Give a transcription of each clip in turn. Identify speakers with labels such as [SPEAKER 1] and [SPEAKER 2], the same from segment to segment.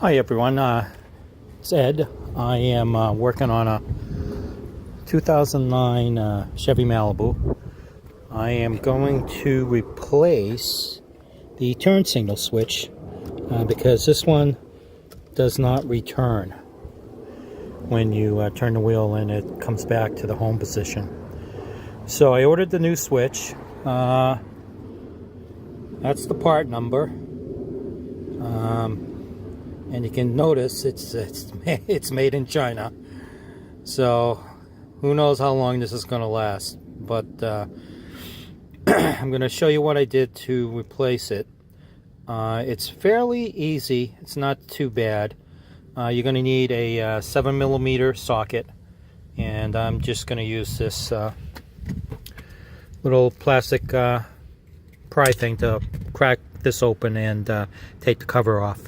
[SPEAKER 1] Hi everyone, it's Ed. I am working on a 2009 Chevy Malibu. I am going to replace the turn signal switch because this one does not return when you turn the wheel and it comes back to the home position. So I ordered the new switch. That's the part number. And you can notice it's made in China, so who knows how long this is going to last. But I'm going to show you what I did to replace it. It's fairly easy. It's not too bad. You're going to need a 7mm socket, and I'm just going to use this little plastic pry thing to crack this open and take the cover off.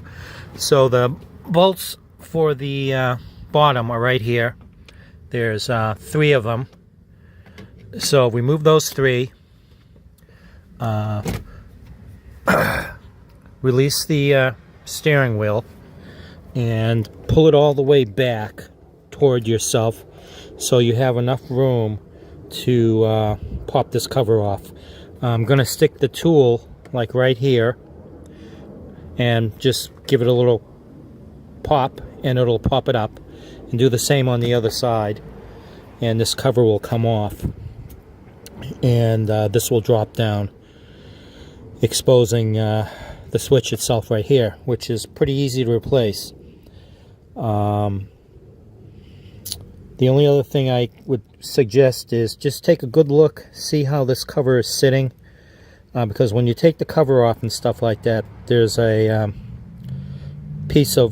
[SPEAKER 1] So the bolts for the bottom are right here. There's 3 of them. So remove those 3. Release the steering wheel and pull it all the way back toward yourself so you have enough room to pop this cover off. I'm going to stick the tool like right here and just give it a little pop, and it'll pop it up, and do the same on the other side, and this cover will come off, and this will drop down, exposing the switch itself right here, which is pretty easy to replace. The only other thing I would suggest is just take a good look, see how this cover is sitting. Because when you take the cover off and stuff like that, there's a piece of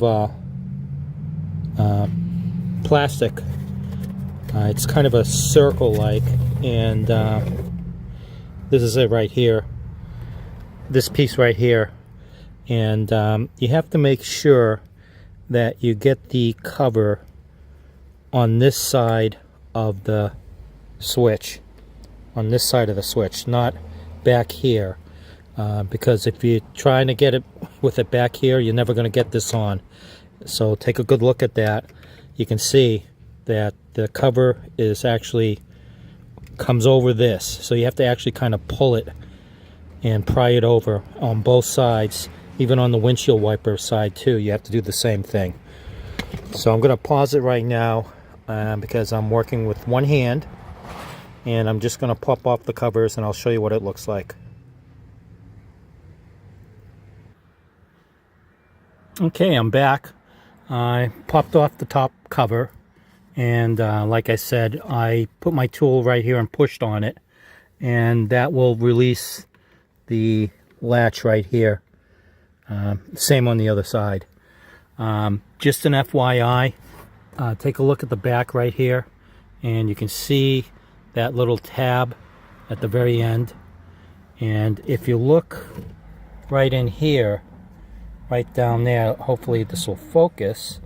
[SPEAKER 1] plastic. It's kind of a circle-like, and this is it right here. This piece right here, and you have to make sure that you get the cover on this side of the switch. On this side of the switch, not back here, because if you're trying to get it with it back here, you're never going to get this on. So take a good look at that. You can see that the cover is actually comes over this, so you have to actually kind of pull it and pry it over on both sides. Even on the windshield wiper side too, you have to do the same thing. So I'm going to pause it right now because I'm working with one hand. And I'm just going to pop off the covers, and I'll show you what it looks like. Okay, I'm back. I popped off the top cover, and like I said, I put my tool right here and pushed on it, and that will release the latch right here. Same on the other side. Just an FYI, take a look at the back right here, and you can see that little tab at the very end. And if you look right in here, right down there, hopefully this will focus,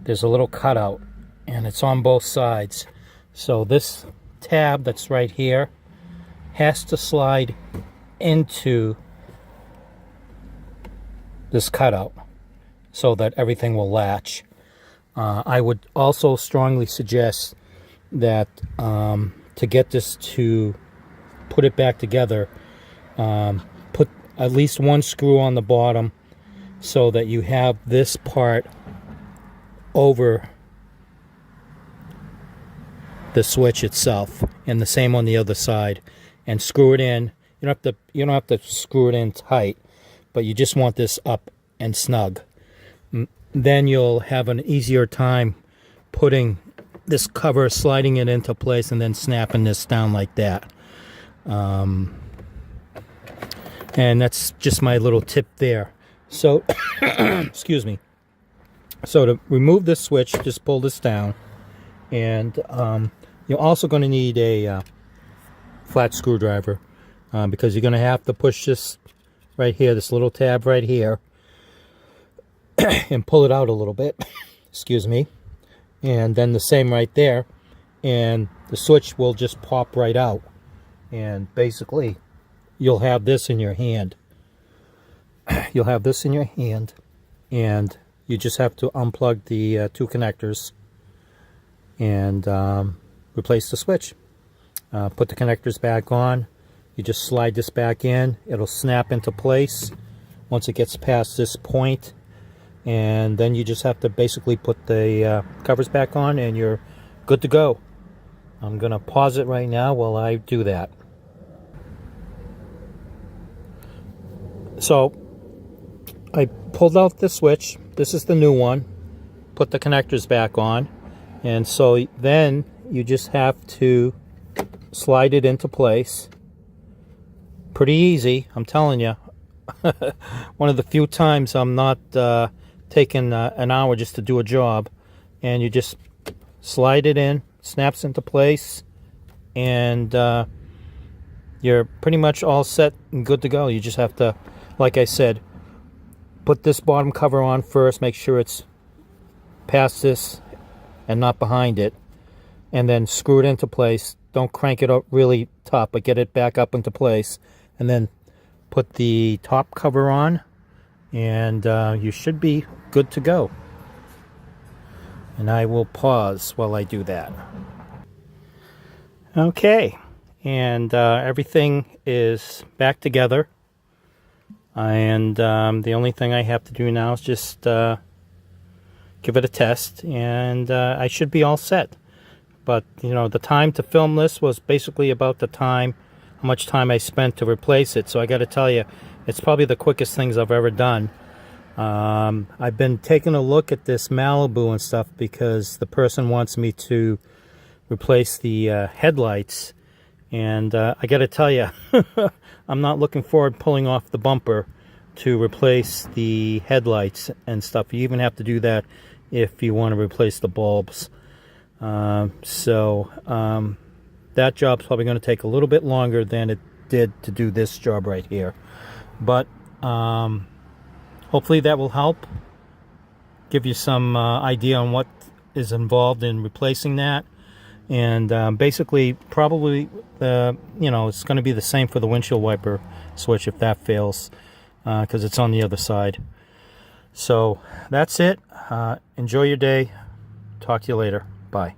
[SPEAKER 1] there's a little cutout, and it's on both sides. So this tab that's right here has to slide into this cutout so that everything will latch. I would also strongly suggest that to get this to put it back together, put at least one screw on the bottom so that you have this part over the switch itself, and the same on the other side, and screw it in. You don't have to screw it in tight, but you just want this up and snug. Then you'll have an easier time putting this cover, sliding it into place, and then snapping this down like that. And that's just my little tip there. So excuse me. So to remove this switch, just pull this down, and you're also going to need a flat screwdriver, because you're going to have to push this right here, this little tab right here, and pull it out a little bit. Excuse me. And then the same right there, and the switch will just pop right out, and basically you'll have this in your hand. You'll have this in your hand, and you just have to unplug the two connectors and replace the switch. Put the connectors back on. You just slide this back in. It'll snap into place once it gets past this point, and then you just have to basically put the covers back on and you're good to go. I'm gonna pause it right now while I do that. So I pulled out the switch. This is the new one. Put the connectors back on, and so then you just have to slide it into place. Pretty easy, I'm telling you. One of the few times I'm not taking an hour just to do a job. And you just slide it in, snaps into place, and you're pretty much all set and good to go. You just have to, like I said, put this bottom cover on first, make sure it's past this and not behind it, and then screw it into place. Don't crank it up really tough, but get it back up into place, and then put the top cover on, and you should be good to go. And I will pause while I do that. Okay, and everything is back together, and the only thing I have to do now is just give it a test, and I should be all set. But you know, the time to film this was basically about the time, how much time I spent to replace it. So I got to tell you, it's probably the quickest things I've ever done. I've been taking a look at this Malibu and stuff because the person wants me to replace the headlights, and I got to tell you, I'm not looking forward to pulling off the bumper to replace the headlights and stuff. You even have to do that if you want to replace the bulbs. That job's probably going to take a little bit longer than it did to do this job right here. But hopefully that will help give you some idea on what is involved in replacing that. And basically, probably, it's going to be the same for the windshield wiper switch if that fails, because it's on the other side. So that's it. Enjoy your day. Talk to you later. Bye.